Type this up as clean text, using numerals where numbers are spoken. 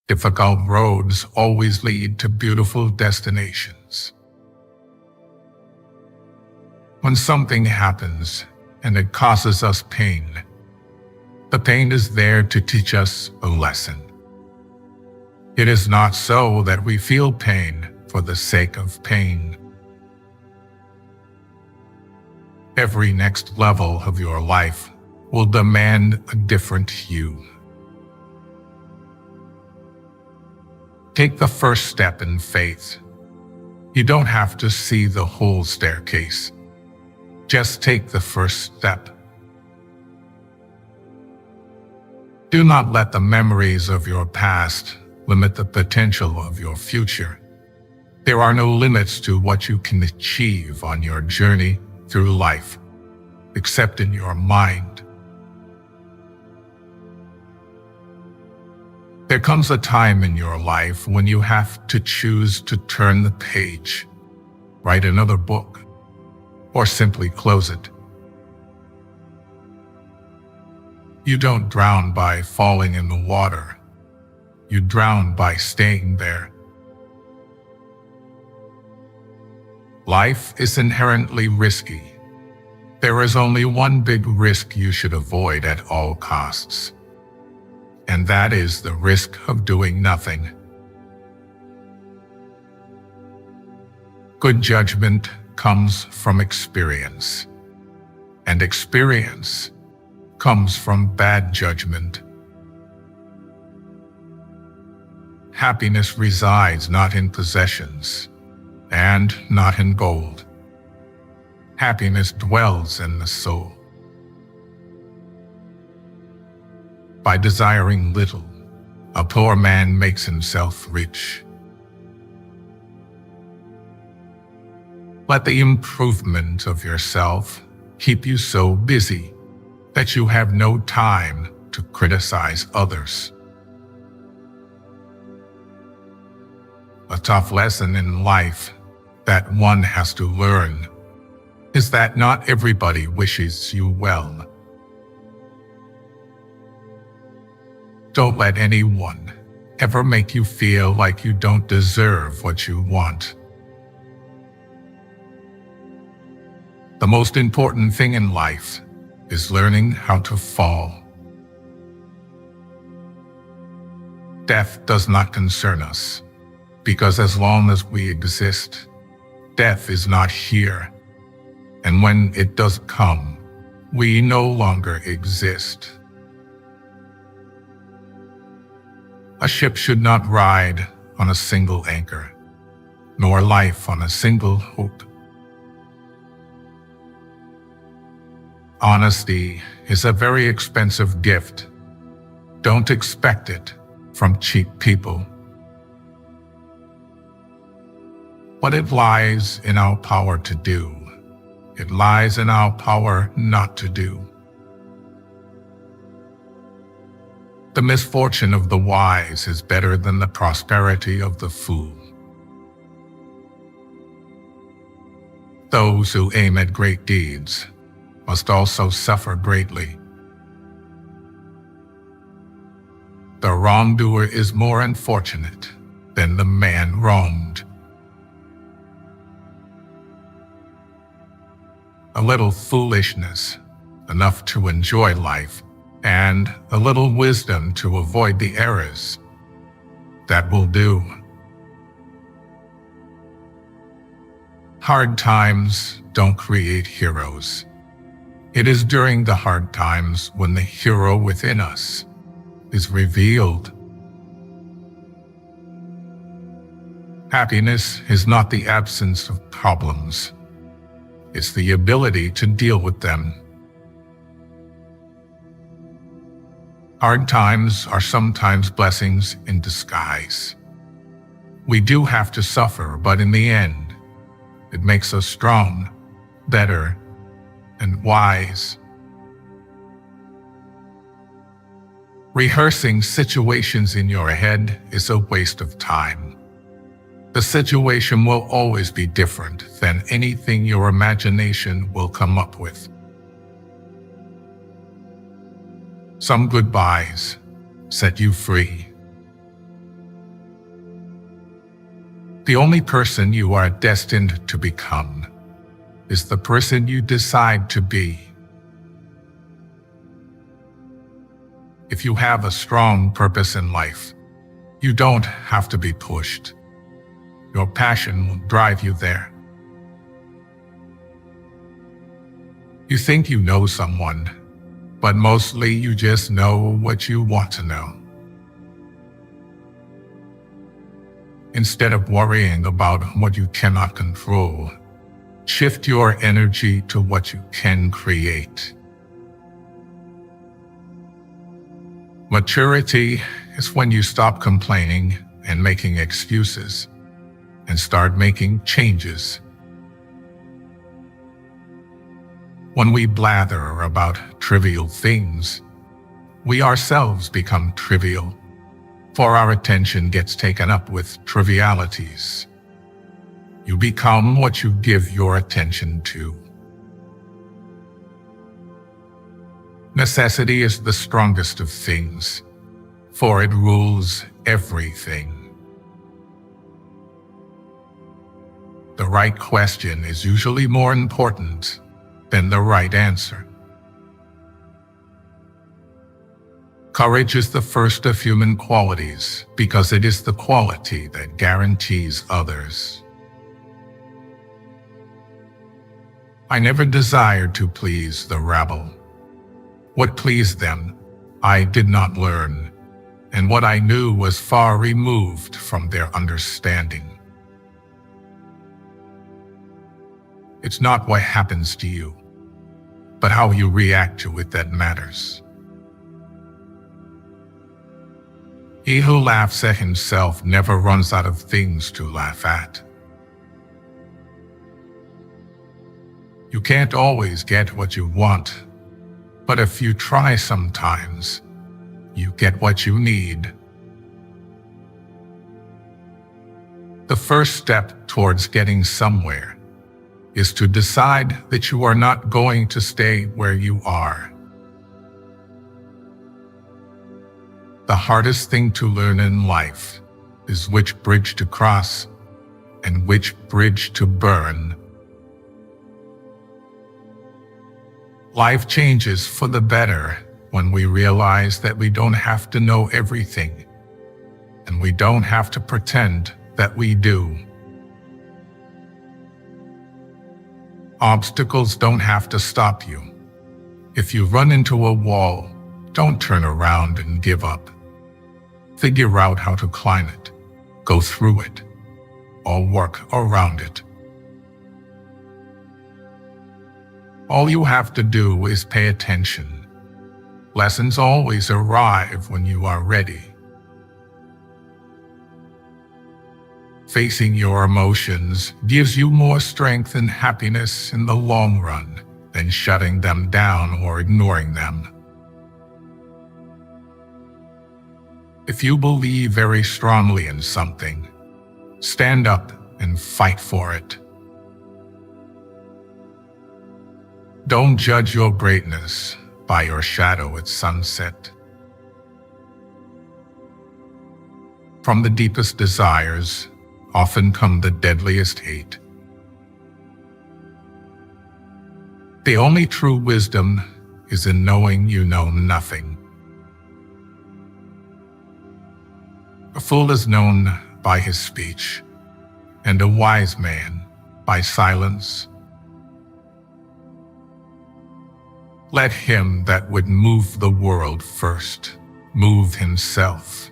Difficult roads always lead to beautiful destinations. When something happens and it causes us pain, the pain is there to teach us a lesson. It is not so that we feel pain for the sake of pain. Every next level of your life will demand a different you. Take the first step in faith. You don't have to see the whole staircase. Just take the first step. Do not let the memories of your past limit the potential of your future. There are no limits to what you can achieve on your journey through life, except in your mind. There comes a time in your life when you have to choose to turn the page, write another book, or simply close it. You don't drown by falling in the water. You drown by staying there. Life is inherently risky. There is only one big risk you should avoid at all costs, and that is the risk of doing nothing. Good judgment comes from experience, and experience comes from bad judgment. Happiness resides not in possessions and not in gold. Happiness dwells in the soul. By desiring little, a poor man makes himself rich. Let the improvement of yourself keep you so busy that you have no time to criticize others. A tough lesson in life that one has to learn is that not everybody wishes you well. Don't let anyone ever make you feel like you don't deserve what you want. The most important thing in life is learning how to fall. Death does not concern us, because as long as we exist, death is not here. And when it does come, we no longer exist. A ship should not ride on a single anchor, nor life on a single hope. Honesty is a very expensive gift. Don't expect it from cheap people. But it lies in our power to do. It lies in our power not to do. The misfortune of the wise is better than the prosperity of the fool. Those who aim at great deeds must also suffer greatly. The wrongdoer is more unfortunate than the man wronged. A little foolishness, enough to enjoy life, and a little wisdom to avoid the errors. That will do. Hard times don't create heroes. It is during the hard times when the hero within us is revealed. Happiness is not the absence of problems. It's the ability to deal with them. Hard times are sometimes blessings in disguise. We do have to suffer, but in the end, it makes us strong, better, and wise. Rehearsing situations in your head is a waste of time. The situation will always be different than anything your imagination will come up with. Some goodbyes set you free. The only person you are destined to become is the person you decide to be. If you have a strong purpose in life, you don't have to be pushed. Your passion will drive you there. You think you know someone, but mostly you just know what you want to know. Instead of worrying about what you cannot control, shift your energy to what you can create. Maturity is when you stop complaining and making excuses and start making changes. When we blather about trivial things, we ourselves become trivial, for our attention gets taken up with trivialities. You become what you give your attention to. Necessity is the strongest of things, for it rules everything. The right question is usually more important than the right answer. Courage is the first of human qualities because it is the quality that guarantees others. I never desired to please the rabble. What pleased them, I did not learn, and what I knew was far removed from their understanding. It's not what happens to you, but how you react to it that matters. He who laughs at himself never runs out of things to laugh at. You can't always get what you want, but if you try sometimes, you get what you need. The first step towards getting somewhere is to decide that you are not going to stay where you are. The hardest thing to learn in life is which bridge to cross and which bridge to burn. Life changes for the better when we realize that we don't have to know everything, and we don't have to pretend that we do. Obstacles don't have to stop you. If you run into a wall, don't turn around and give up. Figure out how to climb it, go through it, or work around it. All you have to do is pay attention. Lessons always arrive when you are ready. Facing your emotions gives you more strength and happiness in the long run than shutting them down or ignoring them. If you believe very strongly in something, stand up and fight for it. Don't judge your greatness by your shadow at sunset. From the deepest desires often come the deadliest hate. The only true wisdom is in knowing you know nothing. A fool is known by his speech, and a wise man by silence. Let him that would move the world first move himself.